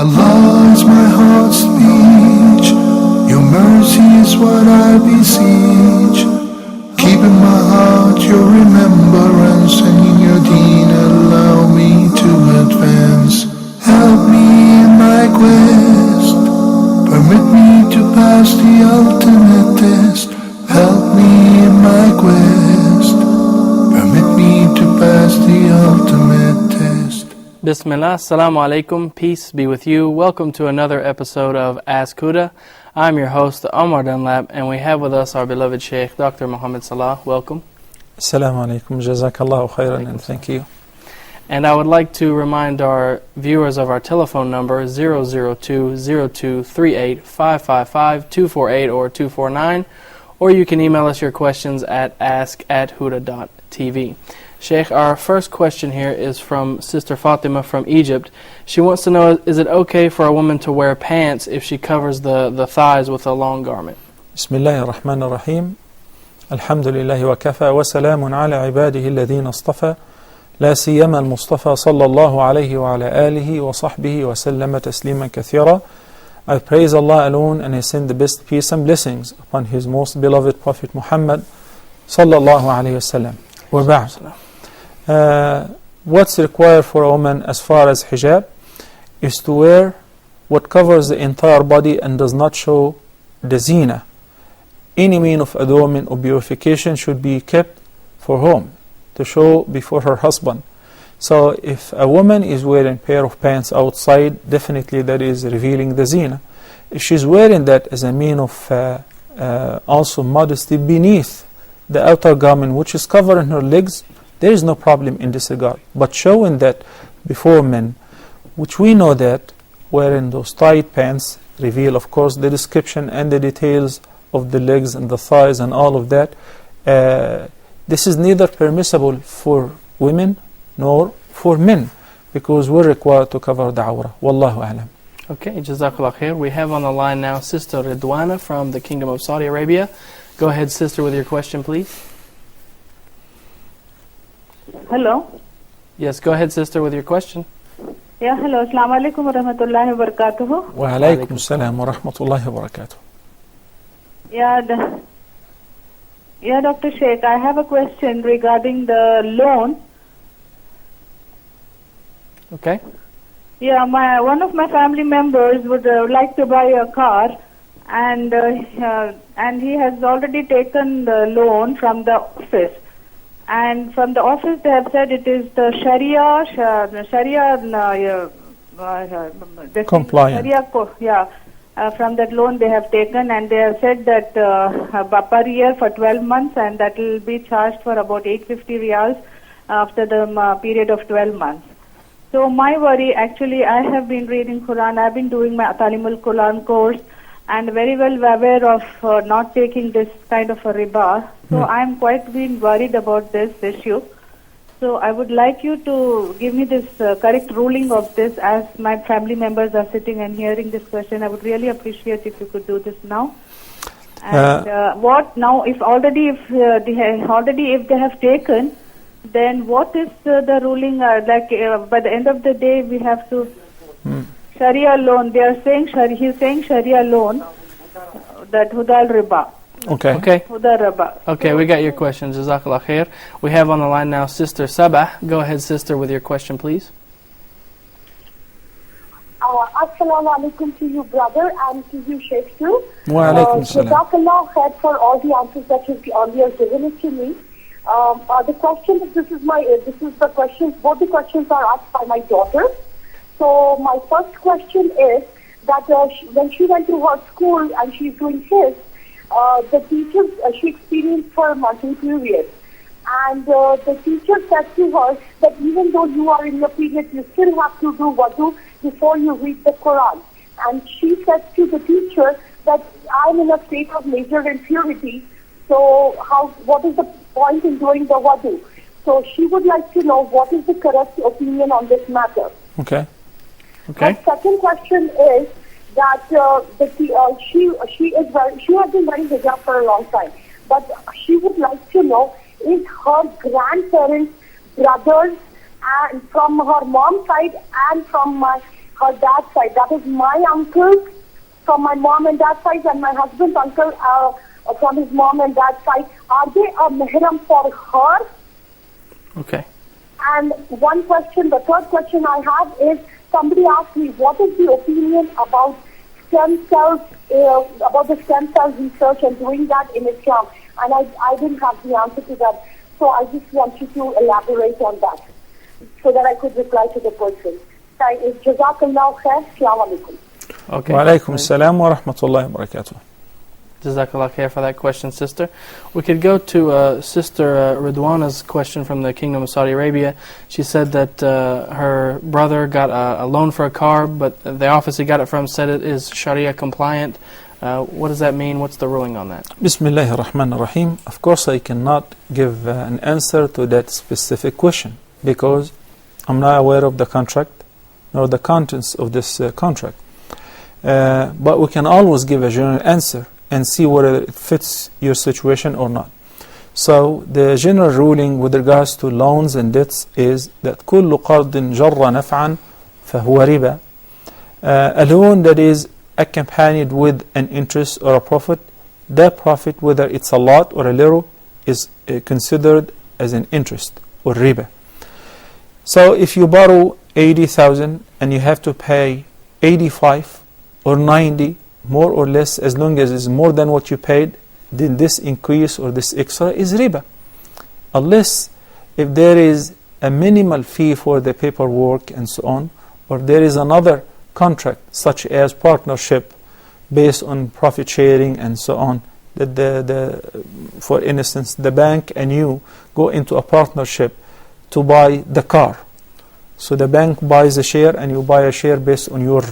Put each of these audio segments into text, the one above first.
Allah is my heart's speech. Your mercy is what I beseech. Keep in my heart your remembrance, and in your deen allow me to advance. Help me in my quest. Permit me to pass the ultimate test. Help me in my quest. Permit me to pass the ultimate test. Bismillah, assalamu alaikum, peace be with you. Welcome to another episode of Ask Huda. I'm your host, Omar Dunlap, and we have with us our beloved Sheikh, Dr. Mohamed Salah. Welcome. Assalamu alaikum, jazakallahu khairan, and thank you. And I would like to remind our viewers of our telephone number, 002-0238-555-248 or 249, or you can email us your questions at ask@huda.tv. Sheikh, our first question here is from Sister Fatima from Egypt. She wants to know, is it okay for a woman to wear pants if she covers the thighs with a long garment? Bismillahir Rahmanir Rahim. Alhamdulillahi wa kafa wa salamun ala ibadihi alladhina istafa. لا سيما المصطفى صلى الله عليه وعلى آله وصحبه وسلم تسليما كثيرا. I praise Allah alone, and I send the best peace and blessings upon His most beloved Prophet Muhammad صلى الله عليه وسلم. وبعد, what's required for a woman as far as hijab is to wear what covers the entire body and does not show the zina. Any mean of adornment or beautification should be kept for home, to show before her husband. So if a woman is wearing a pair of pants outside, definitely that is revealing the zina. If she's wearing that as a mean of also modesty beneath the outer garment, which is covering her legs, there is no problem in this regard. But showing that before men, which we know that wearing those tight pants reveal, of course, the description and the details of the legs and the thighs and all of that, this is neither permissible for women nor for men, because we're required to cover the awrah. Wallahu a'lam. Okay, Jazakallah khair. We have on the line now Sister Ridwana from the Kingdom of Saudi Arabia. Go ahead, Sister, with your question, please. Hello. Yes, go ahead, Sister, with your question. Yeah, hello. Assalamu alaikum wa rahmatullahi wa barakatuhu. Wa alaykum assalam wa rahmatullahi wa barakatuh. Yeah, Dr. Sheikh, I have a question regarding the loan. Okay. Yeah, one of my family members would like to buy a car, and he has already taken the loan from the office. And from the office, they have said it is the Sharia compliant. From that loan they have taken, and they have said that per year for 12 months, and that will be charged for about 850 riyals after the period of 12 months. So my worry, actually, I have been reading Quran, I've been doing my Talimul Quran course, and very well aware of not taking this kind of a riba. So I'm quite been worried about this issue. So I would like you to give me this correct ruling of this, as my family members are sitting and hearing this question. I would really appreciate if you could do this now. And what now? If they have taken, then what is the ruling? By the end of the day, we have to Sharia loan. They are saying he's saying Sharia loan, that Hudal riba. Okay. Okay, we got your question. Jazakallah khair. We have on the line now Sister Sabah. Go ahead, Sister, with your question, please. Assalamu alaikum to you, brother, and to you, Sheikh, too. Wa alaikum salam. Jazakallah khair for all the answers that you've earlier given it to me. The question is, this is the question, both the questions are asked by my daughter. So my first question is that when she went to her school and she's doing his, the teacher, she experienced her monthly period, and the teacher said to her that even though you are in your period, you still have to do wudu before you read the Quran. And she said to the teacher that I'm in a state of major impurity, so what is the point in doing the wudu? So she would like to know what is the correct opinion on this matter. Okay. My second question is that she has been wearing hijab for a long time, but she would like to know, is her grandparents brothers, and from her mom's side and from my her dad's side, that is my uncle from my mom and dad's side and my husband's uncle from his mom and dad's side, are they a mahram for her? Okay. And one question, the third question I have is, somebody asked me, what is the opinion about stem cells, about the stem cell research and doing that in Islam? And I didn't have the answer to that. So I just want you to elaborate on that so that I could reply to the person. Jazakallah khair. Assalamu alaikum. Okay. Wa alaikum assalam wa rahmatullahi wa barakatuh. Jazakallah khair for that question, sister. We could go to Sister Ridwana's question from the Kingdom of Saudi Arabia. She said that her brother got a loan for a car, but the office he got it from said it is Sharia compliant. What does that mean? What's the ruling on that? Bismillahir Rahmanir Rahim. Of course, I cannot give an answer to that specific question because I'm not aware of the contract nor the contents of this contract. But we can always give a general answer and see whether it fits your situation or not. So the general ruling with regards to loans and debts is that كل قرض جر نفعا فهو ربا. A loan that is accompanied with an interest or a profit, that profit, whether it's a lot or a little, is considered as an interest or riba. So if you borrow 80,000 and you have to pay 85 or 90, more or less, as long as it's more than what you paid, then this increase or this extra is riba. Unless if there is a minimal fee for the paperwork and so on, or there is another contract such as partnership based on profit sharing and so on, that for instance the bank and you go into a partnership to buy the car. So the bank buys a share and you buy a share based on your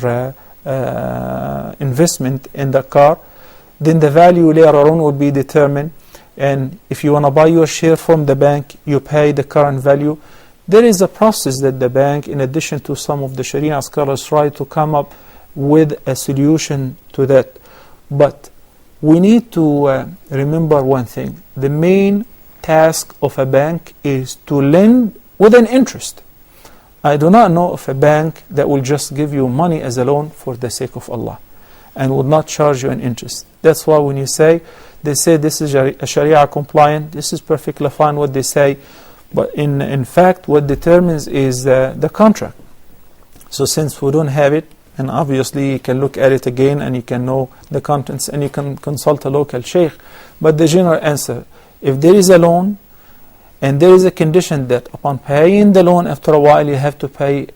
investment in the car, then the value later on will be determined, and if you want to buy your share from the bank, you pay the current value. There is a process that the bank, in addition to some of the Sharia scholars, try to come up with a solution to that. But we need to remember one thing. The main task of a bank is to lend with an interest. I do not know of a bank that will just give you money as a loan for the sake of Allah and will not charge you an interest. That's why when you say, they say this is a Sharia compliant, this is perfectly fine what they say, but in fact what determines is the contract. So since we don't have it, and obviously you can look at it again and you can know the contents and you can consult a local sheikh, but the general answer, if there is a loan, and there is a condition that upon paying the loan, after a while you have to pay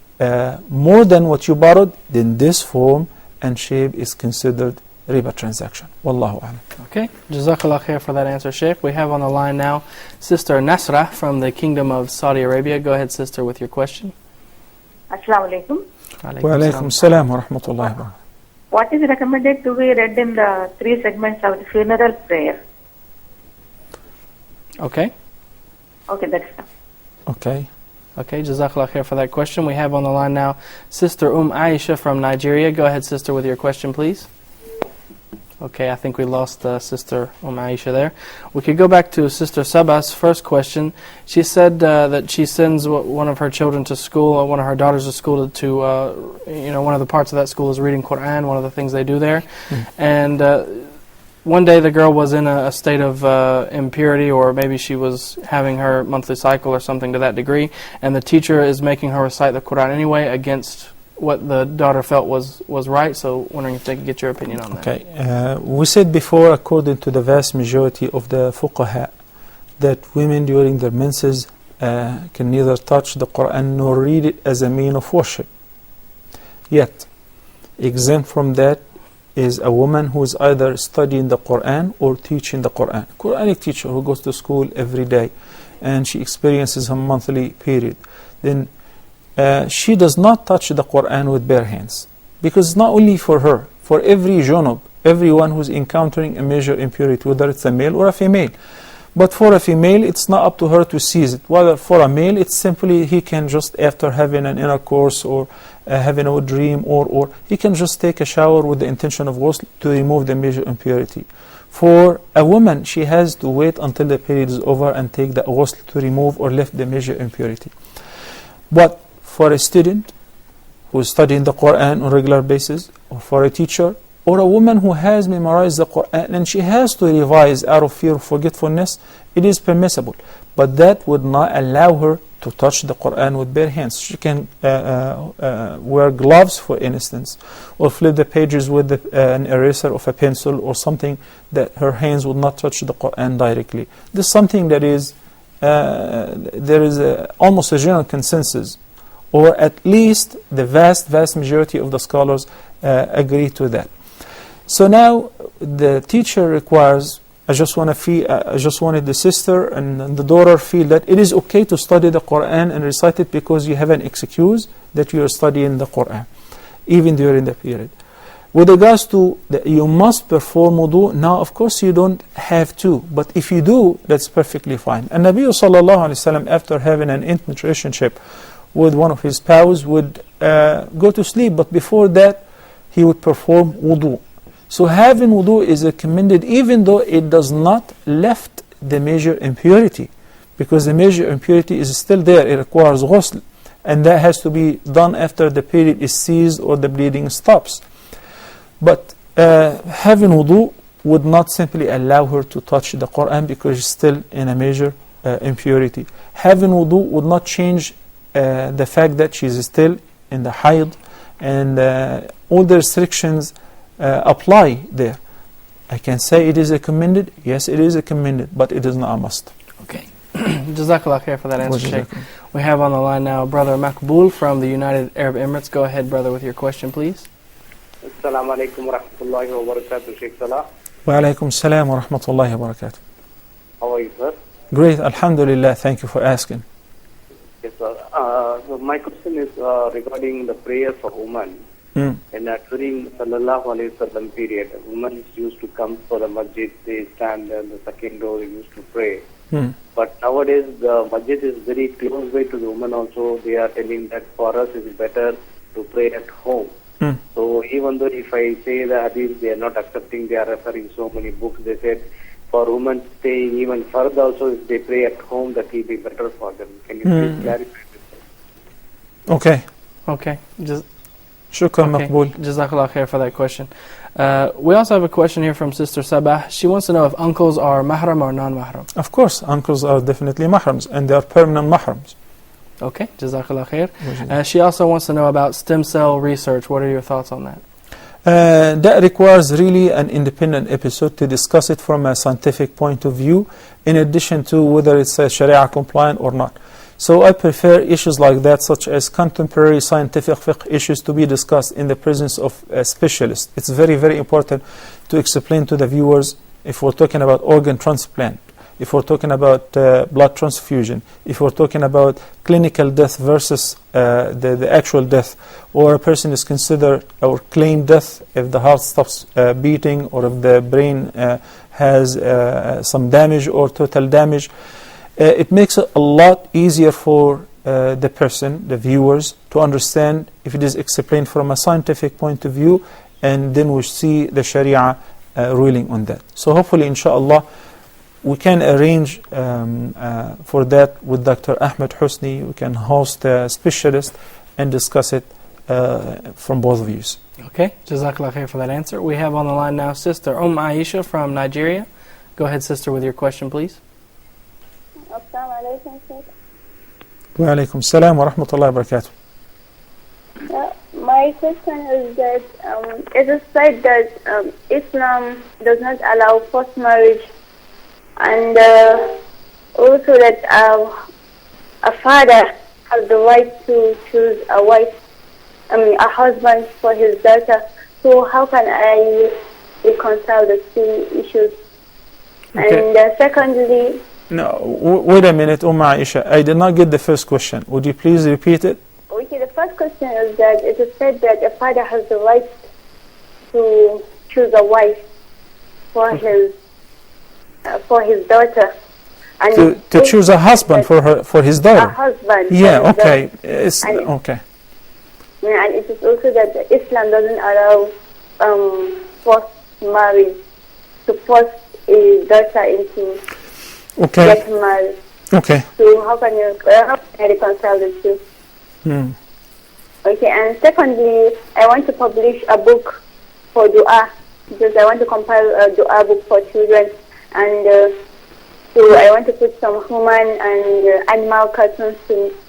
more than what you borrowed, then this form and shape is considered riba transaction. Wallahu a'lam. Okay, Jazakallah khair for that answer, Sheikh. We have on the line now Sister Nasra from the Kingdom of Saudi Arabia. Go ahead, sister, with your question. Assalamu alaikum. Wa alaikum assalam wa rahmatullahi wa barakatuh. What is recommended to be read in the 3 segments of the funeral prayer? Okay. Okay, that's it. Okay. Okay, Jazakallah khair for that question. We have on the line now Sister Aisha from Nigeria. Go ahead, sister, with your question, please. Okay, I think we lost Sister Aisha there. We could go back to Sister Saba's first question. She said that she sends one of her children to school, or one of her daughters to school to one of the parts of that school is reading Quran, one of the things they do there. And one day the girl was in a state of impurity, or maybe she was having her monthly cycle or something to that degree, and the teacher is making her recite the Quran anyway against what the daughter felt was right. So wondering if they could get your opinion on that. Okay, we said before, according to the vast majority of the fuqaha, that women during their menses can neither touch the Quran nor read it as a mean of worship. Yet, exempt from that is a woman who is either studying the Quran or teaching the Quran. Quranic teacher who goes to school every day and she experiences her monthly period. Then she does not touch the Quran with bare hands. Because it's not only for her, for every junub, everyone who's encountering a major impurity, whether it's a male or a female. But for a female, it's not up to her to seize it. Whether for a male, it's simply he can just, after having an intercourse or having a dream, or he can just take a shower with the intention of ghusl to remove the major impurity. For a woman, she has to wait until the period is over and take the ghusl to remove or lift the major impurity. But for a student who is studying the Quran on a regular basis, or for a teacher, or a woman who has memorized the Quran and she has to revise out of fear of forgetfulness, it is permissible. But that would not allow her to touch the Quran with bare hands. She can wear gloves, for instance, or flip the pages with an eraser of a pencil or something that her hands would not touch the Quran directly. This is something that is, there is almost a general consensus, or at least the vast majority of the scholars agree to that. So now the teacher requires, I just wanted the sister and the daughter feel that it is okay to study the Quran and recite it because you have an excuse that you are studying the Quran, even during the period. With regards to you must perform wudu, now of course you don't have to, but if you do, that's perfectly fine. And Nabi sallallahu alaihi wasallam, after having an intimate relationship with one of his spouse, would go to sleep, but before that he would perform wudu. So having wudu is recommended even though it does not lift the major impurity, because the major impurity is still there. It requires ghusl, and that has to be done after the period is ceased or the bleeding stops. But having wudu would not simply allow her to touch the Quran because she's still in a major impurity. Having wudu would not change the fact that she's still in the hayd, and all the restrictions apply there. I can say it is recommended. Yes, it is recommended, but it is not a must. Okay. Jazakallah khair for that answer, Sheikh. We have on the line now Brother Makbul from the United Arab Emirates. Go ahead, brother, with your question, please. Assalamu alaikum wa rahmatullahi wa barakatuh, Sheikh Salah. Wa alaikum salam wa rahmatullahi wa barakatuh. How are you, sir? Great, alhamdulillah, thank you for asking. Yes, sir. So my question is regarding the prayer for women. And during Sallallahu Alaihi Wasallam period, women used to come for the masjid, they stand on the second row, they used to pray. But nowadays the masjid is very close by to the women also. They are telling that for us it is better to pray at home. So even though if I say the hadith, they are not accepting, they are referring so many books. They said for women staying even further also, if they pray at home, that will be better for them. Can you please clarify this? Okay. Okay. Shukran, Maqbool. Jazakallah khair for that question. We also have a question here from Sister Sabah. She wants to know if uncles are mahram or non-mahram. Of course, uncles are definitely mahrams, and they are permanent mahrams. Okay, Jazakallah khair. She also wants to know about stem cell research. What are your thoughts on that? That requires really an independent episode to discuss it from a scientific point of view, in addition to whether it's Sharia compliant or not. So I prefer issues like that, such as contemporary scientific fiqh issues, to be discussed in the presence of a specialist. It's very, very important to explain to the viewers, if we're talking about organ transplant, if we're talking about blood transfusion, if we're talking about clinical death versus the actual death, or a person is considered or claimed death if the heart stops beating, or if the brain has some damage or total damage. It makes it a lot easier for the person, the viewers, to understand if it is explained from a scientific point of view, and then we see the Sharia ruling on that. So hopefully, inshallah, we can arrange for that with Dr. Ahmed Husni. We can host a specialist and discuss it from both views. Okay, Jazakallah khair for that answer. We have on the line now Sister Aisha from Nigeria. Go ahead, sister, with your question, please. Assalamu alaikum, sir. Wa alaikum salam wa rahmatullahi wa barakatuh. My question is that it is said that Islam does not allow forced marriage, and also that a father has the right to choose a husband for his daughter. So how can I reconcile the two issues? Okay. And secondly, no, wait a minute, Aisha. I did not get the first question. Would you please repeat it? okay, the first question is that it is said that a father has the right to choose a wife for his daughter. And to choose a husband for his daughter. A husband. Yeah. Okay. Okay. Yeah, and it is also that Islam doesn't allow forced marriage, to force a daughter into get married. Okay. So how can I reconcile the two? Okay, and secondly, I want to publish a book for dua, because I want to compile a dua book for children, and so I want to put some human and animal cartoons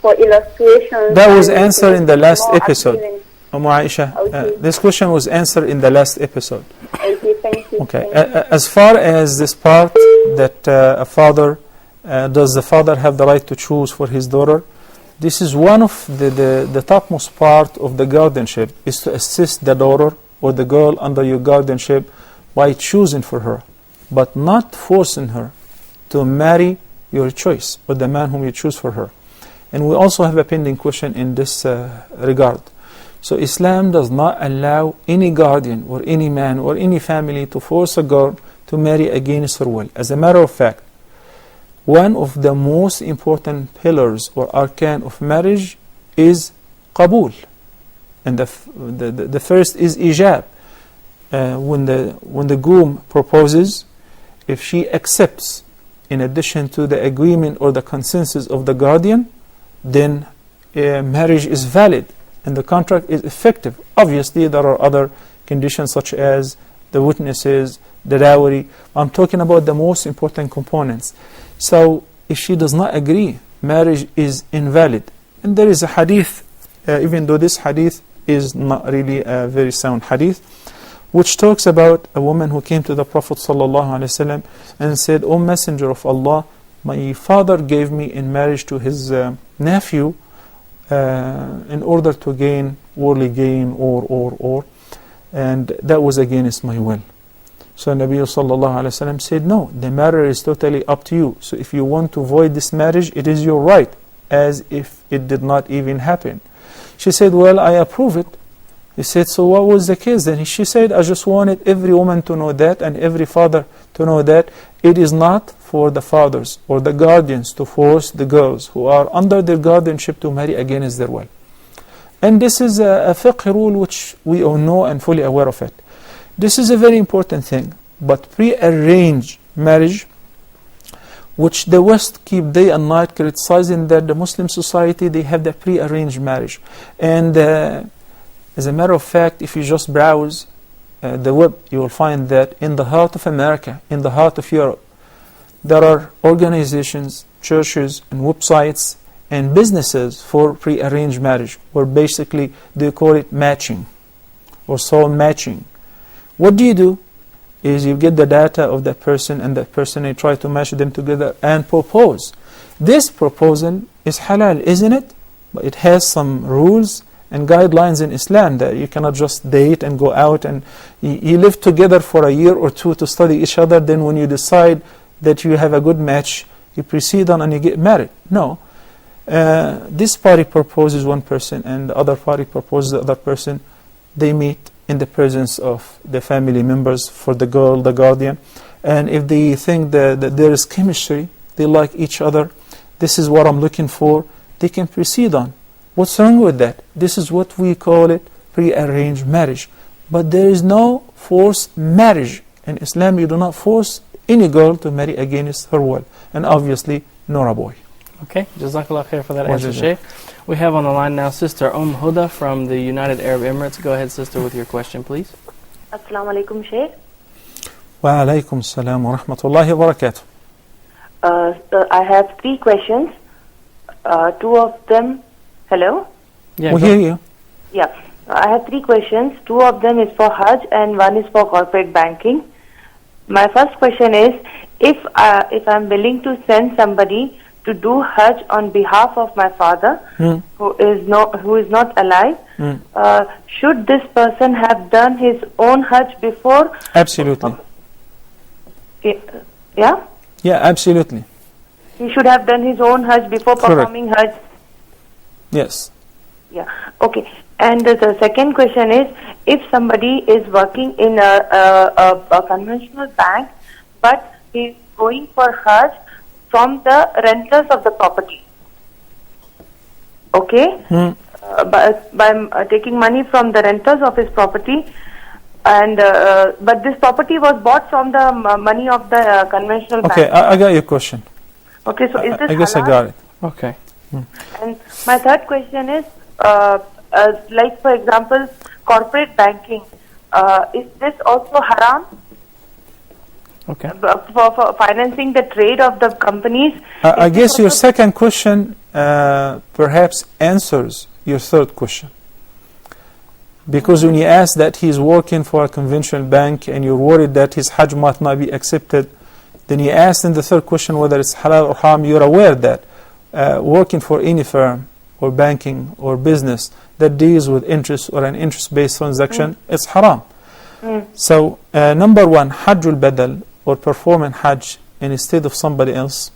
for illustrations. That was answered in the last episode. Appealing. Aisha, Okay. this question was answered in the last episode. Okay, thank you. Okay, Thank you. as far as this part that a father, does the father have the right to choose for his daughter? This is one of the topmost part of the guardianship, is to assist the daughter or the girl under your guardianship by choosing for her, but not forcing her to marry your choice or the man whom you choose for her. And we also have a pending question in this regard. So Islam does not allow any guardian or any man or any family to force a girl to marry against her will. As a matter of fact, one of the most important pillars or arkan of marriage is qabul. And the first is ijab. When the groom proposes, if she accepts in addition to the agreement or the consensus of the guardian, then marriage is valid and the contract is effective. Obviously, there are other conditions such as the witnesses, the dowry. I'm talking about the most important components. So, if she does not agree, marriage is invalid. And there is a hadith, even though this hadith is not really a very sound hadith, which talks about a woman who came to the Prophet ﷺ and said, "O Messenger of Allah, my father gave me in marriage to his nephew in order to gain worldly gain or and that was against my will." So Nabi ﷺ said, "No, the matter is totally up to you. So if you want to void this marriage, it is your right, as if it did not even happen." She said, "Well, I approve it." He said, "So what was the case then?" She said, "I just wanted every woman to know that and every father to know that it is not for the fathers or the guardians to force the girls who are under their guardianship to marry against their will." And this is a fiqh rule which we all know and fully aware of it. This is a very important thing. But pre-arranged marriage, which the West keep day and night criticizing that the Muslim society, they have the pre-arranged marriage. And as a matter of fact, if you just browse the web, you will find that in the heart of America, in the heart of Europe, there are organizations, churches, and websites and businesses for pre-arranged marriage, where basically they call it matching or soul matching. What do? Is you get the data of that person and that person, and try to match them together and propose. This proposal is halal, isn't it? But it has some rules and guidelines in Islam that you cannot just date and go out and you live together for a year or two to study each other. Then when you decide that you have a good match, you proceed on and you get married. No. This party proposes one person and the other party proposes the other person. They meet in the presence of the family members for the girl, the guardian. And if they think that there is chemistry, they like each other, this is what I'm looking for, they can proceed on. What's wrong with that? This is what we call it pre-arranged marriage. But there is no forced marriage. In Islam, you do not force any girl to marry against her will. And obviously, nor a boy. Okay, Jazakallah khair for that answer, Sheikh. We have on the line now Sister Huda from the United Arab Emirates. Go ahead, Sister, with your question, please. Assalamu alaikum, Sheikh. Wa alaikum salam wa rahmatullahi wa barakatuh. I have 3 questions. 2 of them... Hello? Yeah, We hear you. Yeah. I have 3 questions. 2 of them is for Hajj and 1 is for corporate banking. My first question is, if I'm willing to send somebody to do Hajj on behalf of my father, who is not alive, should this person have done his own Hajj before? Absolutely. Yeah? Yeah, absolutely. He should have done his own Hajj before performing Hajj? Yes. Yeah. Okay. And the second question is, if somebody is working in a conventional bank, but he's going for Hajj from the renters of the property, okay? By taking money from the renters of his property, and but this property was bought from the money of the conventional bank. Okay, I got your question. Okay, so is this I guess halal? I got it. Okay. And my third question is, like for example, corporate banking. Is this also haram? Okay. For financing the trade of the companies? I guess your second question perhaps answers your third question. Because when you ask that he's working for a conventional bank and you're worried that his Hajj might not be accepted, then you asked in the third question whether it's halal or haram. You're aware that working for any firm or banking or business that deals with interest or an interest-based transaction, it's haram. So number one, Hajjul Badal, or performing Hajj instead of somebody else,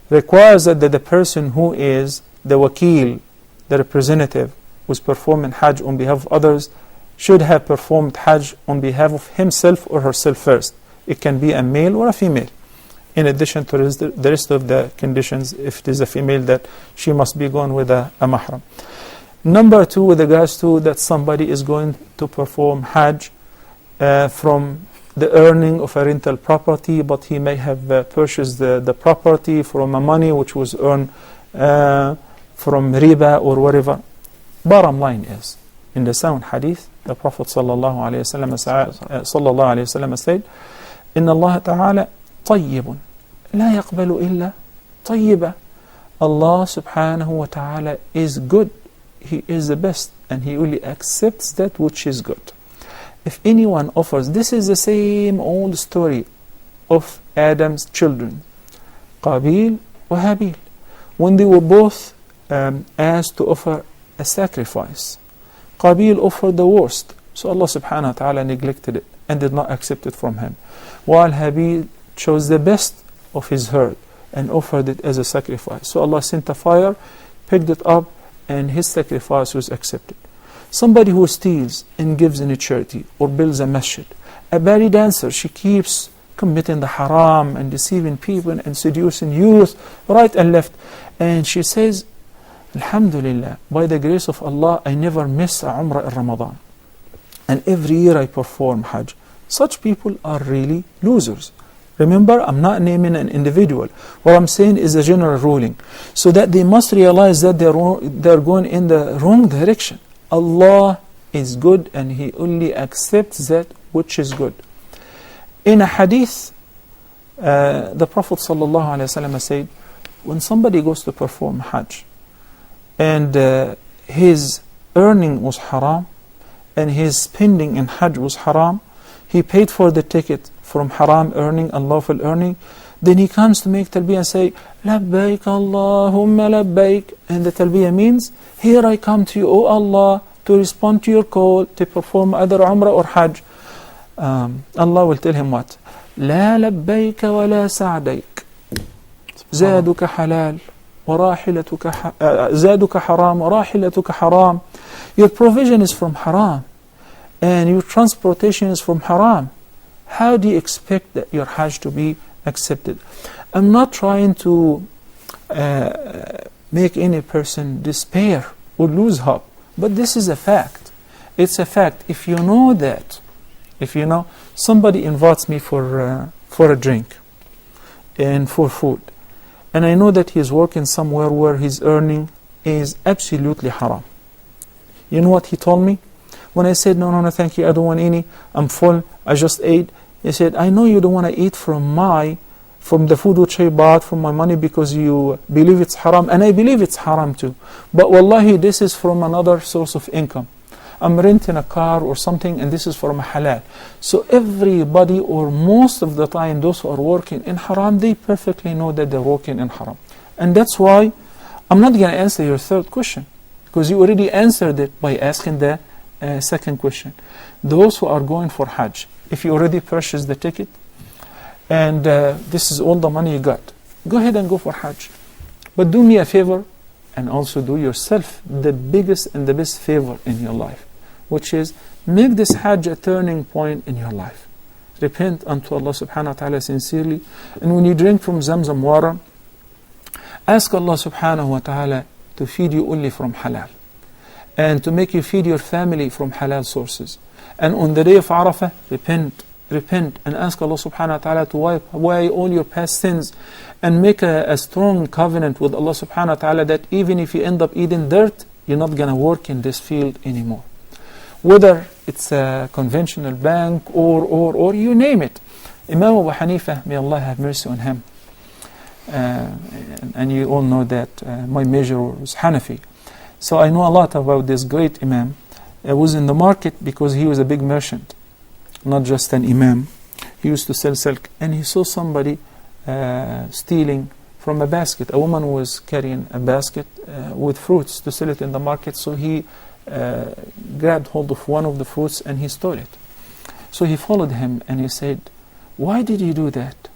requires that the person who is the wakil, the representative, who's performing Hajj on behalf of others, should have performed Hajj on behalf of himself or herself first. It can be a male or a female, in addition to the rest of the conditions. If it is a female, that she must be going with a mahram. Number two, with regards to that somebody is going to perform Hajj from the earning of a rental property, but he may have purchased the property from a money which was earned from riba or whatever. Bottom line is, in the sound hadith, the Prophet sallallahu alaihi wasallam said, "Inna Allah Ta'ala tayyibun, la yaqbalu illa tayyiba." Allah subhanahu wa ta'ala is good. He is the best, and He only accepts that which is good. If anyone offers, this is the same old story of Adam's children, Qabil or Habil, when they were both asked to offer a sacrifice. Qabil offered the worst, so Allah subhanahu wa ta'ala neglected it and did not accept it from him, while Habil chose the best of his herd and offered it as a sacrifice. So Allah sent a fire, picked it up, and his sacrifice was accepted. Somebody who steals and gives in a charity or builds a masjid, a belly dancer, she keeps committing the haram and deceiving people and seducing youth right and left, and she says, Alhamdulillah, by the grace of Allah, I never miss a Umrah in Ramadan, and every year I perform Hajj. Such people are really losers. Remember, I'm not naming an individual. What I'm saying is a general ruling, so that they must realize that they're going in the wrong direction. Allah is good, and He only accepts that which is good. In a hadith, the Prophet ﷺ said, when somebody goes to perform Hajj, and his earning was haram, and his spending in Hajj was haram, he paid for the ticket from haram earning, unlawful earning, then he comes to make talbiyah and say, Labbaik Allahumma labbaik. And the talbiyah means, here I come to you, O Allah, to respond to your call, to perform either Umrah or Hajj. Allah will tell him what? La labbaik wa la sa'daik. Zaduka halal. زادك حرام وراحلتك حرام. Your provision is from haram, and your transportation is from haram. How do you expect that your Hajj to be accepted? I'm not trying to make any person despair or lose hope, but this is a fact. It's a fact. If you know that, if you know somebody invites me for a drink and for food, and I know that he's working somewhere where his earning is absolutely haram. You know what he told me? When I said, no, thank you, I don't want any, I'm full, I just ate. He said, I know you don't want to eat from the food which I bought from my money because you believe it's haram, and I believe it's haram too. But wallahi, this is from another source of income. I'm renting a car or something, and this is from halal. So everybody, or most of the time, those who are working in haram, they perfectly know that they're working in haram. And that's why I'm not going to answer your third question, because you already answered it by asking the second question. Those who are going for Hajj, if you already purchased the ticket, and this is all the money you got, go ahead and go for Hajj. But do me a favor, and also do yourself the biggest and the best favor in your life, which is make this Hajj a turning point in your life. Repent unto Allah subhanahu wa ta'ala sincerely, and when you drink from Zamzam water, ask Allah subhanahu wa ta'ala to feed you only from halal, and to make you feed your family from halal sources. And on the day of Arafah, repent and ask Allah subhanahu wa ta'ala to wipe away all your past sins, and make a strong covenant with Allah subhanahu wa ta'ala that even if you end up eating dirt, you're not going to work in this field anymore. Whether it's a conventional bank or you name it. Imam Abu Hanifa, may Allah have mercy on him, and you all know that my major was Hanafi. So I know a lot about this great Imam. I was in the market because he was a big merchant, not just an Imam. He used to sell silk, and he saw somebody stealing from a basket. A woman was carrying a basket with fruits to sell it in the market, so he grabbed hold of one of the fruits and he stole it. So he followed him and he said, "Why did you do that?"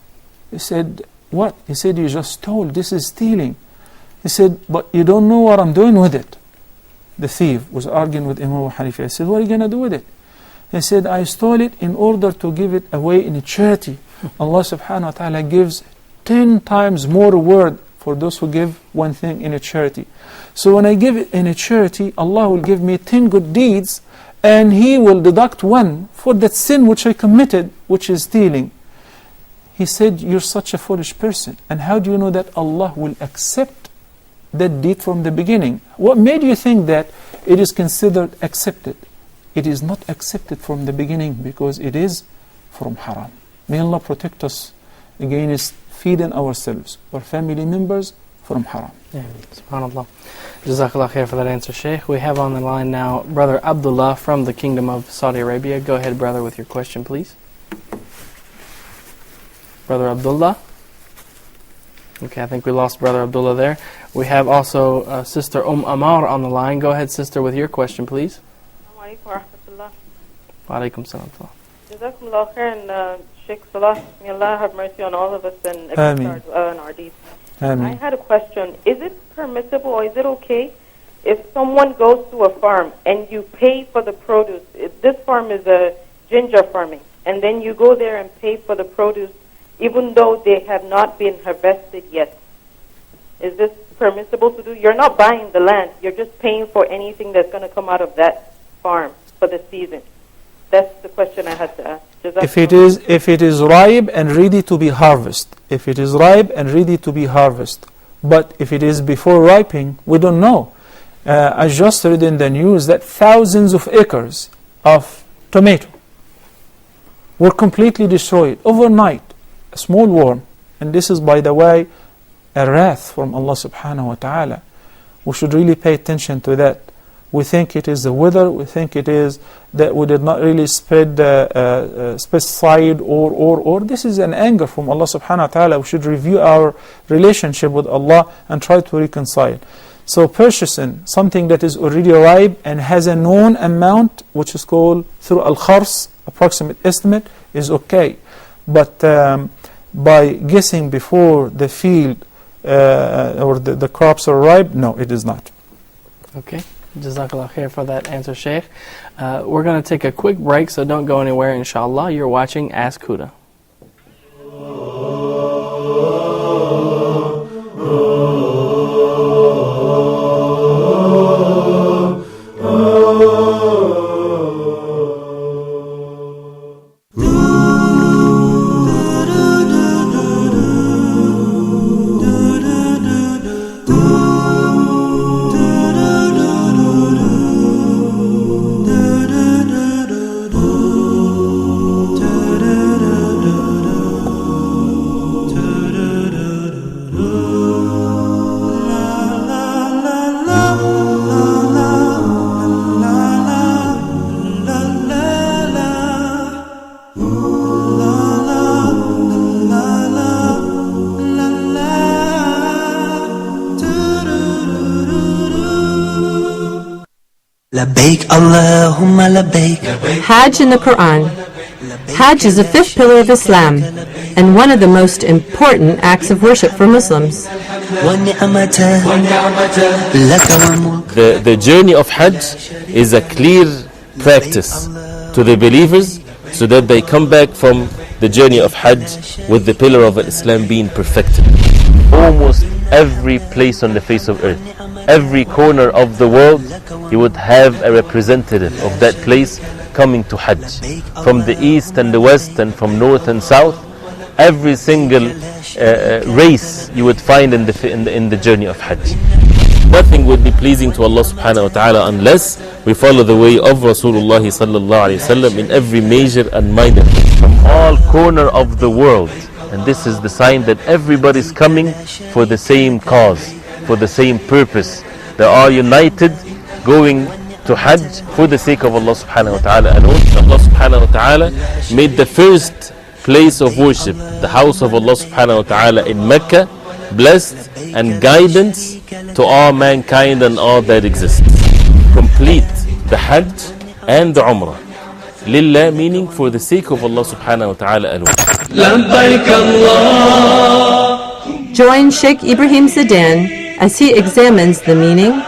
He said, "What?" He said, "You just stole. This is stealing." He said, "But you don't know what I'm doing with it." The thief was arguing with Imam Abu Hanifa. He said, "What are you going to do with it?" He said, "I stole it in order to give it away in a charity. Allah subhanahu wa ta'ala gives 10 times more reward for those who give one thing in a charity. So when I give it in a charity, Allah will give me 10 good deeds, and He will deduct one for that sin which I committed, which is stealing." He said, "You're such a foolish person. And how do you know that Allah will accept that deed from the beginning? What made you think that it is considered accepted? It is not accepted from the beginning because it is from haram." May Allah protect us against feeding ourselves or family members from haram. SubhanAllah. Jazakallah khair for that answer, Sheikh. We have on the line now Brother Abdullah from the Kingdom of Saudi Arabia. Go ahead, brother, with your question, please. Brother Abdullah. Okay, I think we lost Brother Abdullah there. We have also Sister Amar on the line. Go ahead, sister, with your question, please. Assalamu alaikum wa rahmatullah. Wa alaikum salam. Jazakumullah khair, and Sheikh Salah, may Allah have mercy on all of us and accept our deeds. I had a question. Is it permissible or is it okay if someone goes to a farm and you pay for the produce? This farm is a ginger farming, and then you go there and pay for the produce even though they have not been harvested yet. Is this permissible to do? You're not buying the land. You're just paying for anything that's going to come out of that farm for the season. That's the question I had to ask. If it is ripe and ready to be harvested, if it is ripe and ready to be harvested, but if it is before ripening, we don't know. I just read in the news that thousands of acres of tomato were completely destroyed overnight. A small worm, and this is, by the way, a wrath from Allah subhanahu wa ta'ala. We should really pay attention to that. We think it is the weather, we think it is that we did not really spread pesticide or this is an anger from Allah subhanahu wa ta'ala. We should review our relationship with Allah and try to reconcile. So purchasing something that is already ripe and has a known amount, which is called through al-khars, approximate estimate, is okay. But by guessing before the field or the crops are ripe, no, it is not. Okay. Jazakallah khair for that answer, Sheikh. We're going to take a quick break, so don't go anywhere, inshallah. You're watching Ask Huda. Hajj in the Quran. Hajj is the fifth pillar of Islam and one of the most important acts of worship for Muslims. The journey of Hajj is a clear practice to the believers so that they come back from the journey of Hajj with the pillar of Islam being perfected. Almost every place on the face of earth, every corner of the world, you would have a representative of that place coming to Hajj. From the east and the west and from north and south, every single race you would find in the journey of Hajj. nothing would be pleasing to Allah subhanahu wa ta'ala unless we follow the way of Rasulullah sallallahu alayhi wasallam in every major and minor from all corner of the world. And this is the sign that everybody's coming for the same cause, for the same purpose. They are united, going to Hajj for the sake of Allah subhanahu wa ta'ala alone. Allah subhanahu wa ta'ala made the first place of worship, the house of Allah subhanahu wa ta'ala in Mecca, blessed and guidance to all mankind and all that exists. Complete the Hajj and the Umrah. Lillah, meaning for the sake of Allah subhanahu wa ta'ala alone. Join Sheikh Ibrahim Zidan as he examines the meaning,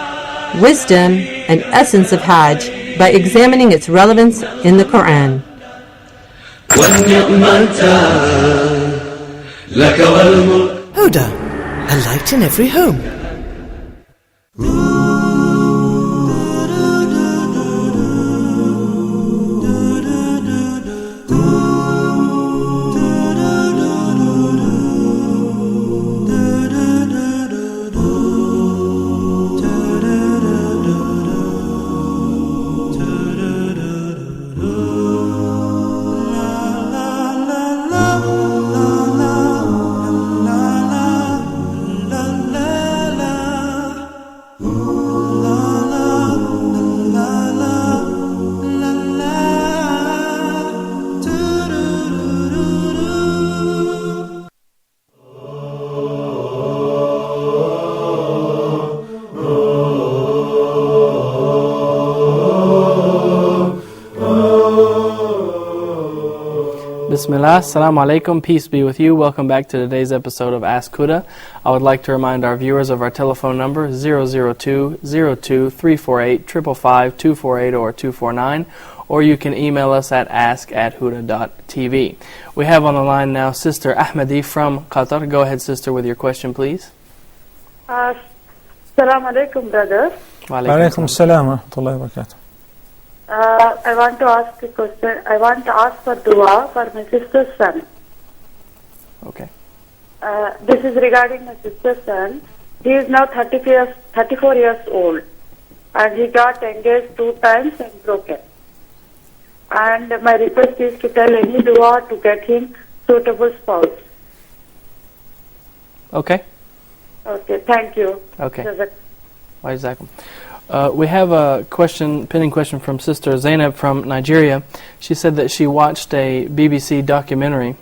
wisdom, and essence of Hajj by examining its relevance in the Quran. Huda, a light in every home. Bismillah, Assalamu alaikum, peace be with you. Welcome back to today's episode of Ask Huda. I would like to remind our viewers of our telephone number 002-02-348-555-248 or 249, or you can email us at ask@huda.tv. We have on the line now Sister Ahmadi from Qatar. Go ahead, Sister, with your question, please. Assalamu alaikum, brother. Wa alaikum assalam wa rahmatullahi wa barakatuh. I want to ask a question. I want to ask for dua for my sister's son. Okay. This is regarding my sister's son. He is now 34 years old, and he got engaged 2 times and broken. And my request is to tell any dua to get him suitable spouse. Okay. Okay, thank you. Okay. We have a pending question from Sister Zainab from Nigeria. She said that she watched a BBC documentary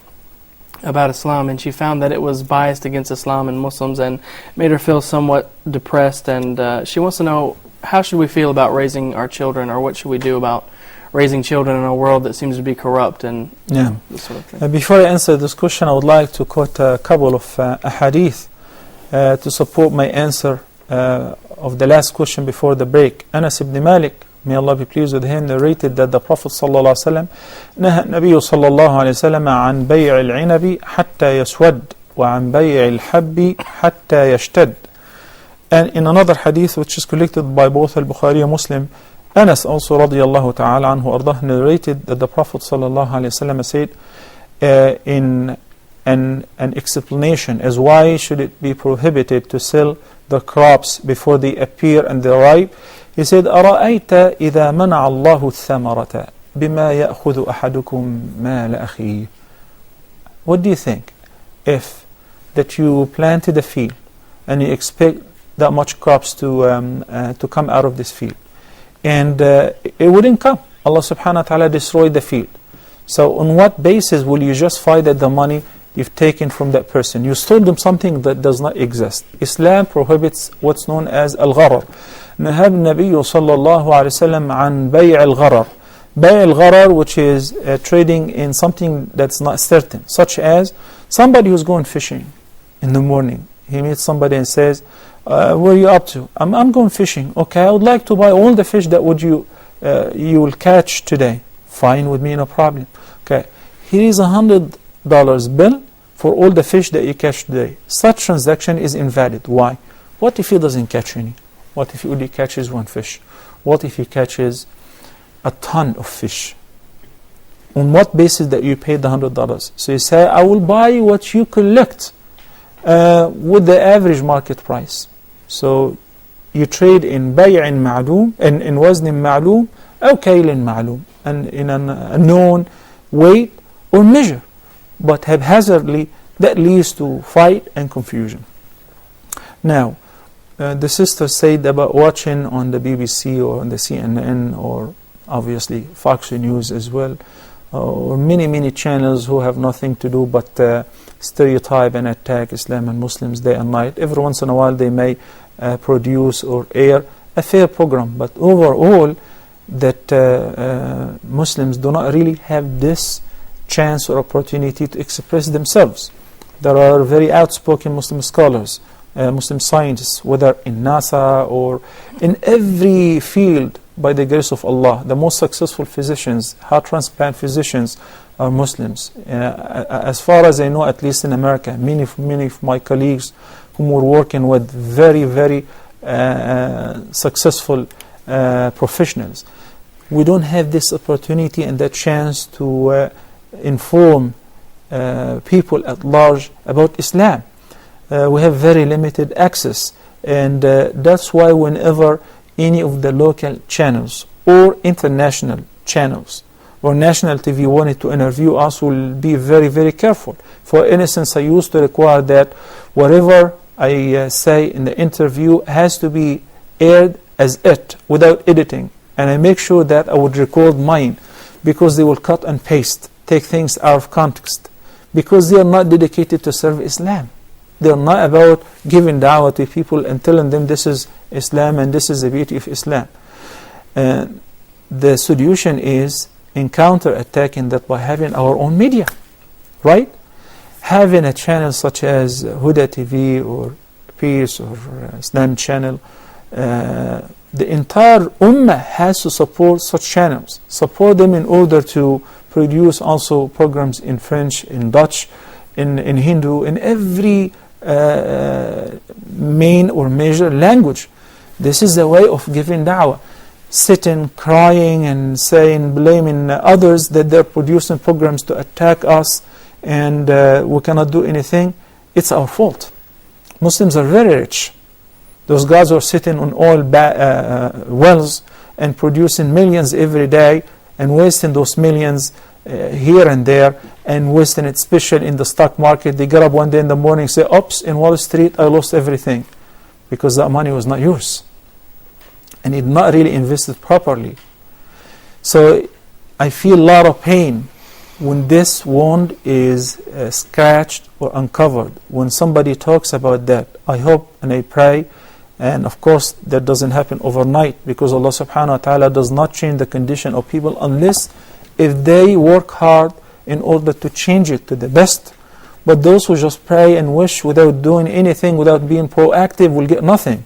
about Islam, and she found that it was biased against Islam and Muslims and made her feel somewhat depressed, and she wants to know, how should we feel about raising our children, or what should we do about raising children in a world that seems to be corrupt and this sort of thing. Before I answer this question, I would like to quote a couple of ahadith to support my answer of the last question before the break. Anas ibn Malik, may Allah be pleased with him, narrated that the Prophet sallallahu alaihi wasallam نهى النبي صلى الله عليه وسلم عن بيع العنب حتى يسود وعن بيع الحب حتى يشتد. And in another hadith which is collected by both al-Bukhari and Muslim, Anas also radiyallahu ta'ala anhu ardah narrated that the Prophet sallallahu alaihi wasallam said in an explanation as why should it be prohibited to sell the crops before they appear and they're ripe. He said, أرأيت إذا منع الله الثمرة بما يأخذ أحدكم مال أخيه. What do you think if that you planted a field and you expect that much crops to come out of this field, and it wouldn't come? Allah subhanahu wa ta'ala destroyed the field. So on what basis will you justify that the money you've taken from that person? You stole them something that does not exist. Islam prohibits what's known as al-gharar. نهى النبي صلى الله عليه وسلم عن بيع الغرر. بيع الغرر, which is trading in something that's not certain, such as somebody who's going fishing in the morning. He meets somebody and says, where are you up to? I'm going fishing. Okay, I would like to buy all the fish that you will catch today. Fine with me, no problem. Okay, here is $100 bill for all the fish that you catch today. Such transaction is invalid. Why? What if he doesn't catch any? What if he only catches one fish? What if he catches a ton of fish? On what basis that you paid the $100? So you say, I will buy what you collect with the average market price. So you trade in بيع معلوم, in وزن معلوم أو كيل معلوم, and in a known weight or measure. But haphazardly, that leads to fight and confusion. Now, the sister said about watching on the BBC or on the CNN or obviously Fox News as well, or many channels who have nothing to do but stereotype and attack Islam and Muslims day and night. Every once in a while they may produce or air a fair program, but overall that Muslims do not really have this chance or opportunity to express themselves. There are very outspoken Muslim scholars, Muslim scientists, whether in NASA or in every field, by the grace of Allah. The most successful physicians, heart transplant physicians, are Muslims. As far as I know, at least in America, many of my colleagues whom were working with very successful professionals. We don't have this opportunity and that chance to inform people at large about Islam. We have very limited access, and that's why whenever any of the local channels or international channels or national TV wanted to interview us, will be very careful. For instance, I used to require that whatever I say in the interview has to be aired as it, without editing, and I make sure that I would record mine, because they will cut and paste, take things out of context, because they are not dedicated to serve Islam. They are not about giving da'wah to people and telling them this is Islam and this is the beauty of Islam. The solution is in counter-attacking that by having our own media, right? Having a channel such as Huda TV or Peace or Islam channel, the entire Ummah has to support such channels, support them in order to produce also programs in French, in Dutch, in Hindu, in every main or major language. This is the way of giving da'wah. Sitting, crying and saying, blaming others that they're producing programs to attack us and we cannot do anything, it's our fault. Muslims are very rich. Those guys are sitting on oil wells and producing millions every day and wasting those millions here and there, and wasting it, especially in the stock market. They get up one day in the morning and say, oops, in Wall Street I lost everything, because that money was not yours and it not really invested properly. So I feel a lot of pain when this wound is scratched or uncovered. When somebody talks about that, I hope and I pray, and of course that doesn't happen overnight, because Allah subhanahu wa ta'ala does not change the condition of people unless if they work hard in order to change it to the best. But those who just pray and wish without doing anything, without being proactive, will get nothing.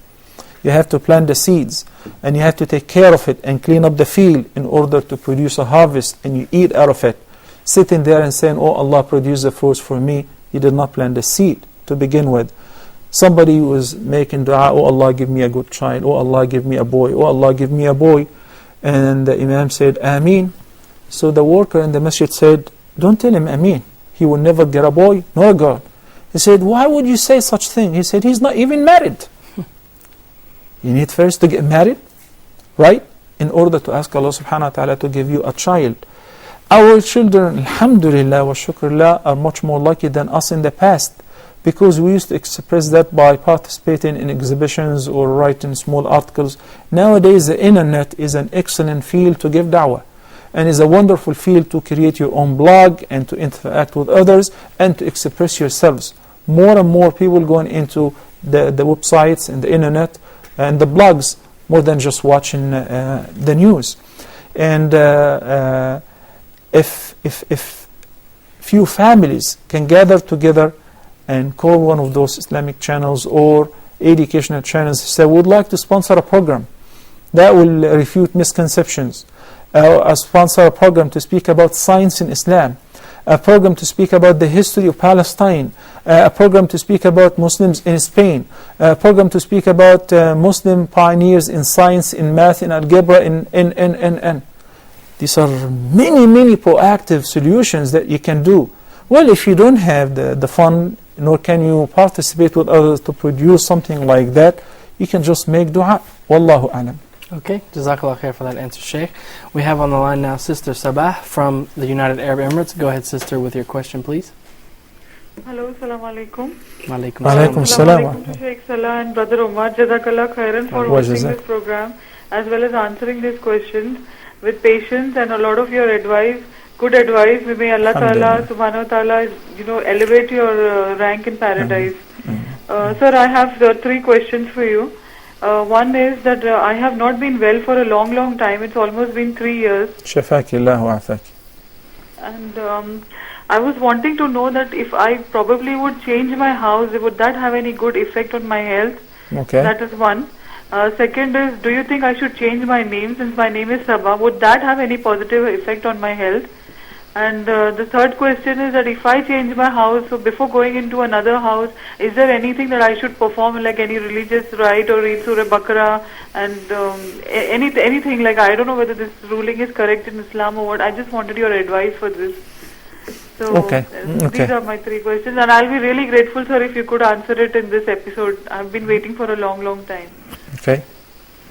You have to plant the seeds, and you have to take care of it and clean up the field in order to produce a harvest, and you eat out of it. Sitting there and saying, oh, Allah produced the fruits for me, you did not plant the seed to begin with. Somebody was making dua, oh Allah, give me a good child, oh Allah, give me a boy, oh Allah, give me a boy. And the Imam said, Ameen. So the worker in the masjid said, don't tell him Ameen. He will never get a boy nor a girl. He said, why would you say such thing? He said, he's not even married. You need first to get married, right? In order to ask Allah subhanahu wa ta'ala to give you a child. Our children, alhamdulillah wa shukrullah, are much more lucky than us in the past, because we used to express that by participating in exhibitions or writing small articles. Nowadays the internet is an excellent field to give da'wah, and is a wonderful field to create your own blog and to interact with others and to express yourselves. More and more people going into the websites and the internet and the blogs, more than just watching the news. And if few families can gather together and call one of those Islamic channels or educational channels, say, we would like to sponsor a program that will refute misconceptions, sponsor a program to speak about science in Islam, a program to speak about the history of Palestine, a program to speak about Muslims in Spain, a program to speak about Muslim pioneers in science, in math, in algebra, in. These are many proactive solutions that you can do. Well, if you don't have the fund, nor can you participate with others to produce something like that, you can just make dua. Wallahu alam. Okay, Jazakallah khair for that answer, Sheikh. We have on the line now Sister Sabah from the United Arab Emirates. Go ahead, Sister, with your question, please. Hello, Assalamu alaikum. Walaikum salam. To Sheikh Salah and Brother Umar, Jazakallah khairan for hosting this program as well as answering these questions with patience and a lot of your advice, good advice. May Allah Ta'ala, Subhanahu wa Ta'ala, elevate your rank in paradise. Sir, I have 3 questions for you. One is that I have not been well for a long time. It's almost been 3 years. Shafaki Allah wa afaki. And I was wanting to know that if I probably would change my house, would that have any good effect on my health? Okay. That is one. Second is, do you think I should change my name since my name is Sabah? Would that have any positive effect on my health? And the third question is that if I change my house, so before going into another house, is there anything that I should perform, like any religious rite or read Surah Baqarah and anything, like I don't know whether this ruling is correct in Islam or what. I just wanted your advice for this. So these are my 3 questions, and I'll be really grateful, sir, if you could answer it in this episode. I've been waiting for a long time. Okay.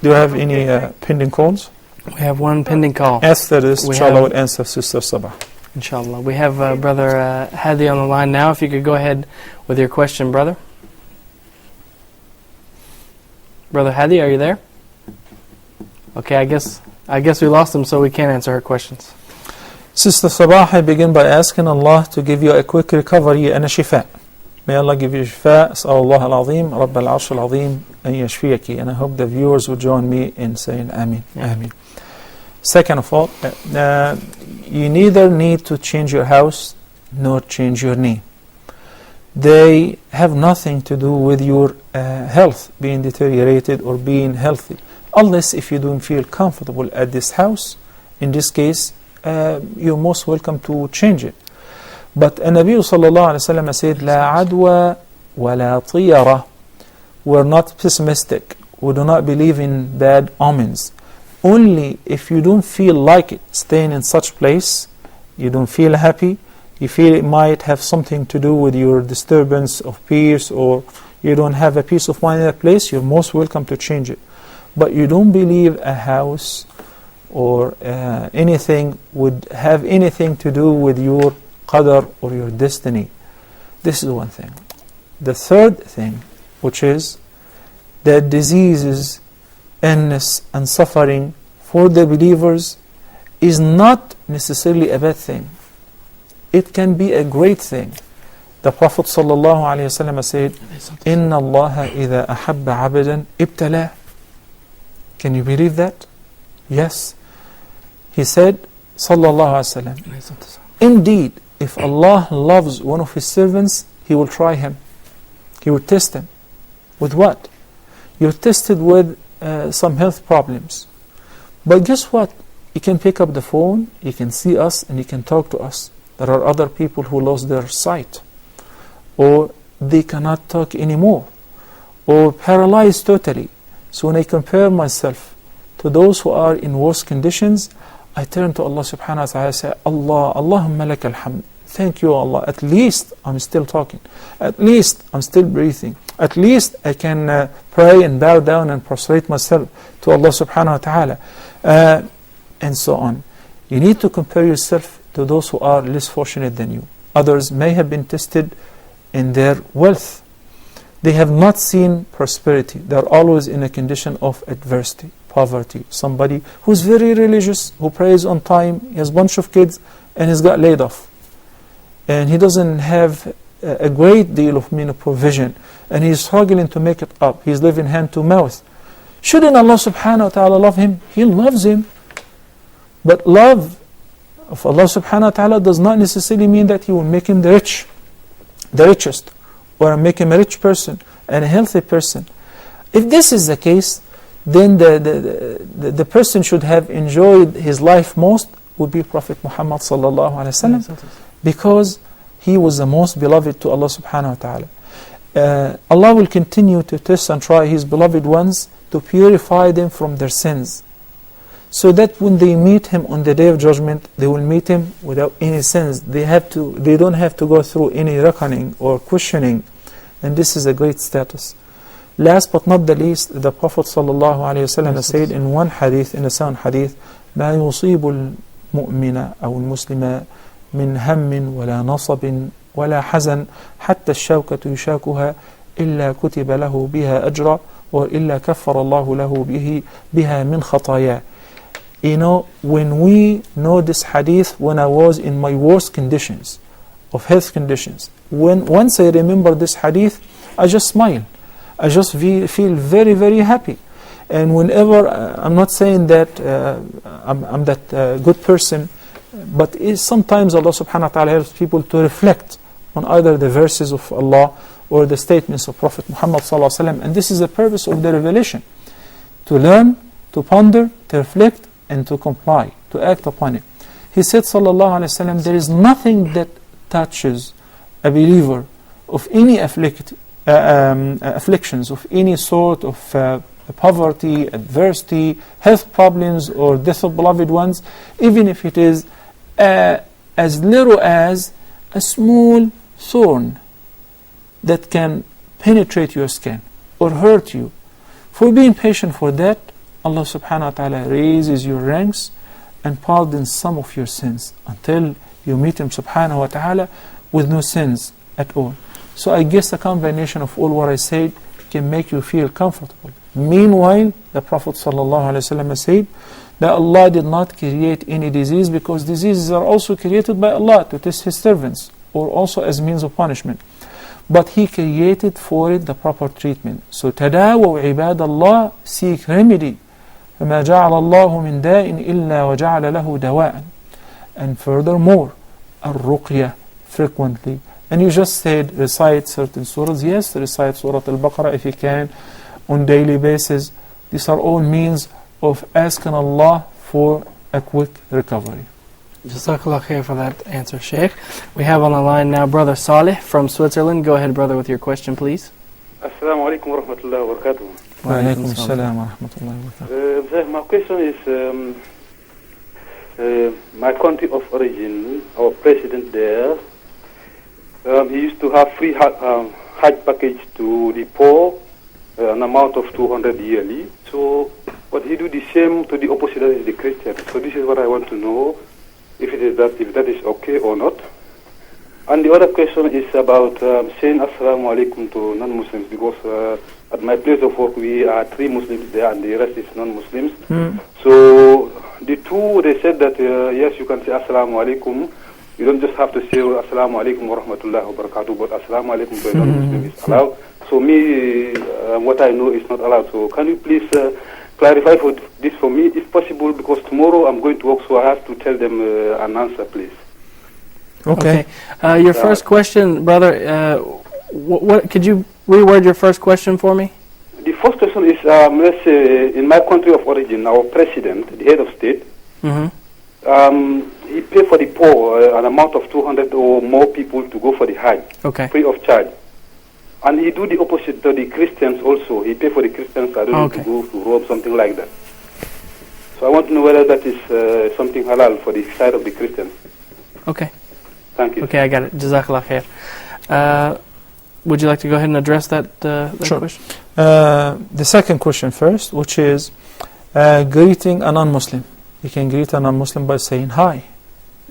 Do you have any pending calls? We have one pending call. After this, inshallah, will answer Sister Sabah. Inshallah. We have Brother Hadi on the line now. If you could go ahead with your question, brother. Brother Hadi, are you there? Okay, I guess we lost him, so we can't answer her questions. Sister Sabah, I begin by asking Allah to give you a quick recovery and a shifa. May Allah give you shifa. أسأل الله العظيم رب العرش العظيم أن يشفيك. And I hope the viewers will join me in saying Ameen. Ameen. Second of all, you neither need to change your house nor change your name. They have nothing to do with your health being deteriorated or being healthy, unless if you don't feel comfortable at this house. In this case, you're most welcome to change it. But Nabi sallallahu alaihi wasallam said, "La adwa wa la tiyara." We're not pessimistic. We do not believe in bad omens. Only if you don't feel like it, staying in such place, you don't feel happy, you feel it might have something to do with your disturbance of peace, or you don't have a peace of mind in that place, you're most welcome to change it. But you don't believe a house or anything would have anything to do with your qadar or your destiny. This is one thing. The third thing, which is that diseases, illness and suffering for the believers is not necessarily a bad thing. It can be a great thing. The Prophet ﷺ said, "Inna Allah إذا أحب عبدا ابتلاه." Can you believe that? Yes. He said, sallallahu alaihi wasallam, indeed, if Allah loves one of His servants, He will try him. He will test him. With what? You're tested with some health problems. But guess what? You can pick up the phone, you can see us, and you can talk to us. There are other people who lost their sight, or they cannot talk anymore, or paralyzed totally. So when I compare myself to those who are in worse conditions, I turn to Allah subhanahu wa ta'ala and say, Allahumma laka alhamd. Thank you, Allah. At least I'm still talking. At least I'm still breathing. At least I can pray and bow down and prostrate myself to Allah subhanahu wa ta'ala. And so on. You need to compare yourself to those who are less fortunate than you. Others may have been tested in their wealth. They have not seen prosperity. They are always in a condition of adversity, poverty. Somebody who's very religious, who prays on time, he has a bunch of kids, and he's got laid off. And he doesn't have a great deal of provision, and he's struggling to make it up. He's living hand to mouth. Shouldn't Allah subhanahu wa ta'ala love him? He loves him. But love of Allah subhanahu wa ta'ala does not necessarily mean that He will make him the richest, or make him a rich person and a healthy person. If this is the case, then the person should have enjoyed his life most would be Prophet Muhammad sallallahu alaihi wasallam, because he was the most beloved to Allah subhanahu wa ta'ala. Allah will continue to test and try His beloved ones to purify them from their sins, so that when they meet Him on the Day of Judgment, they will meet Him without any sins. They don't have to go through any reckoning or questioning, and this is a great status. Last but not the least, the Prophet ﷺ said in one hadith, in a sound hadith, ما يصيب المؤمن أو المسلم من هم ولا نصب ولا حزن حتى الشوكة يشاكها إلا كتب له بها أجرا وإلا كفر الله له بها من خطاياه. You know, when we know this hadith, when I was in my worst conditions, of health conditions, once I remember this hadith, I just smile. I just feel very, very happy. And whenever, I'm not saying that I'm that good person, but sometimes Allah subhanahu wa ta'ala helps people to reflect on either the verses of Allah or the statements of Prophet Muhammad sallallahu alaihi wasallam. And this is the purpose of the revelation: to learn, to ponder, to reflect, and to comply, to act upon it. He said sallallahu alaihi wasallam, there is nothing that touches a believer of any afflictions of any sort, of poverty, adversity, health problems, or death of beloved ones, even if it is as little as a small thorn that can penetrate your skin or hurt you. For being patient for that, Allah subhanahu wa ta'ala raises your ranks and pardons some of your sins until you meet Him subhanahu wa ta'ala with no sins at all. So I guess the combination of all what I said can make you feel comfortable. Meanwhile, the Prophet sallallahu alaihi wasallam said that Allah did not create any disease, because diseases are also created by Allah to test His servants, or also as means of punishment. But He created for it the proper treatment. So تداووا عباد الله, seek remedy. فما جعل الله من داء إلا وجعل له دواء. And furthermore, الرقية frequently. And you just said recite certain surahs. Yes, recite Surah Al-Baqarah if you can on daily basis. These are all means of asking Allah for a quick recovery. Jazakallah khair for that answer, Sheikh. We have on the line now Brother Saleh from Switzerland. Go ahead, brother, with your question, please. Assalamu alaikum wa rahmatullahi wa barakatuh. Wa alaikum assalam wa rahmatullahi wa barakatuh. My question is, my country of origin, our president there, he used to have free Hajj package to the poor, an amount of 200 yearly. So, but he do the same to the opposite, that is the Christian. So this is what I want to know, if that is okay or not. And the other question is about saying Assalamu alaikum to non-Muslims, because at my place of work we are 3 Muslims there and the rest is non-Muslims. So the two, they said that yes, you can say Assalamu alaikum. You don't just have to say Assalamu alaikum wa rahmatullahi wa barakatuh, but Assalamu alaikum to a non-Muslim is allowed. So me, what I know is not allowed. So can you please clarify this for me, if possible, because tomorrow I'm going to work, so I have to tell them an answer, please. Okay. Your first question, brother, what could you reword your first question for me? The first question is, let's say, in my country of origin, our president, the head of state, he paid for the poor an amount of 200 or more people to go for the Hajj, free of charge. And he do the opposite to the Christians also. He pay for the Christians, I don't know, to go to Rome, something like that. So I want to know whether that is something halal for the side of the Christians. Okay. Thank you. Okay, I got it. Jazakallah khair. Would you like to go ahead and address that Sure. question? The second question first, which is greeting a non-Muslim. You can greet a non-Muslim by saying hi,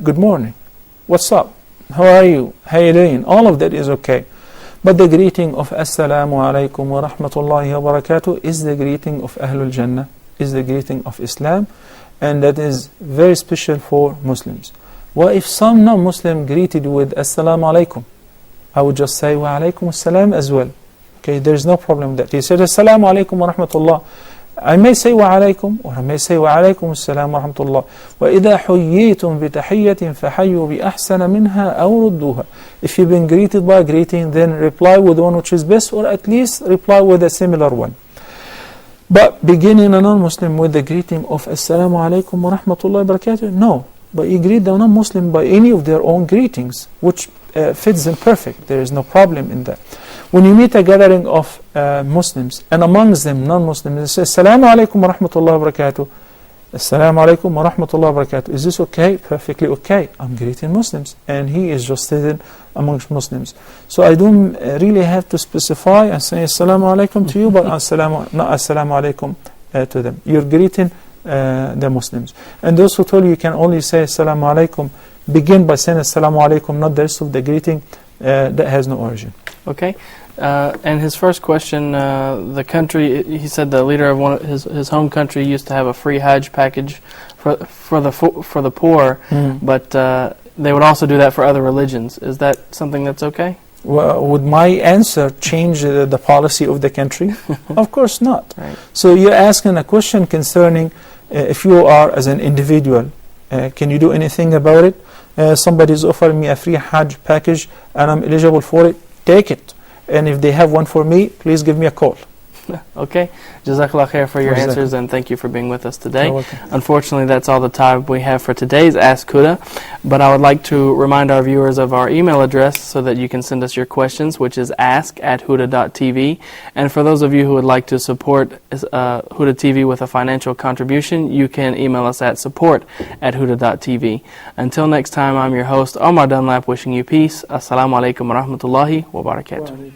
good morning, what's up, how are you, how you doing? All of that is okay. But the greeting of Assalamu alaikum wa rahmatullahi wa barakatuh is the greeting of Ahlul Jannah, is the greeting of Islam, and that is very special for Muslims. Well, if some non-Muslim greeted with Assalamu alaikum, I would just say wa alaikum assalam as well. Okay, there's no problem with that. He said Assalamu alaikum wa rahmatullah. I may say wa alaikum, or I may say wa alaikum assalam wa rahmatullah. وَإِذَا حُيِّيتُم بِتَحِيَّةٍ فَحَيُّوا بِأَحْسَنَ مِنْهَا أَوْ رُدُّوهَا. If you've been greeted by a greeting, then reply with one which is best, or at least reply with a similar one. But beginning a non-Muslim with the greeting of Assalamu alaikum wa rahmatullahi wa barakatuh, no. But you greet the non-Muslim by any of their own greetings, which fits them perfect. There is no problem in that. When you meet a gathering of Muslims, and amongst them non-Muslims, they say Assalamu alaikum wa rahmatullahi wa barakatuh, Assalamu alaikum wa rahmatullahi wa barakatuh. Is this okay? Perfectly okay. I'm greeting Muslims, and he is just sitting amongst Muslims. So I don't really have to specify and say Assalamu alaikum to you, but not Assalamu alaikum to them. You're greeting the Muslims. And those who told you can only say Assalamu alaikum, begin by saying Assalamu alaikum, not the rest of the greeting. That has no origin. Okay. And his first question, the country, he said the leader of one of his home country used to have a free Hajj package for the poor, but they would also do that for other religions. Is that something that's okay? Well, would my answer change the policy of the country? Of course not. Right. So you're asking a question concerning if you are as an individual, can you do anything about it? Somebody's offering me a free Hajj package and I'm eligible for it, take it. And if they have one for me, please give me a call. Okay. Jazakallah khair for your answers, and thank you for being with us today. You're welcome. Unfortunately, that's all the time we have for today's Ask Huda, but I would like to remind our viewers of our email address so that you can send us your questions, which is ask@huda.tv. And for those of you who would like to support Huda TV with a financial contribution, you can email us at support@huda.tv. Until next time, I'm your host, Omar Dunlap, wishing you peace. Assalamu alaikum wa rahmatullahi wa barakatuh.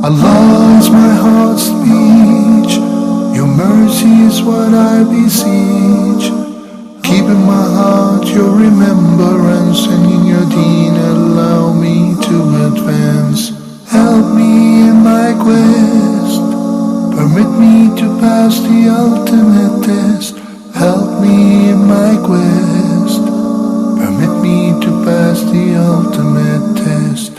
Allah is my heart's speech, your mercy is what I beseech. Keep in my heart your remembrance, and in your deen allow me to advance. Help me in my quest, permit me to pass the ultimate test. Help me in my quest, permit me to pass the ultimate test.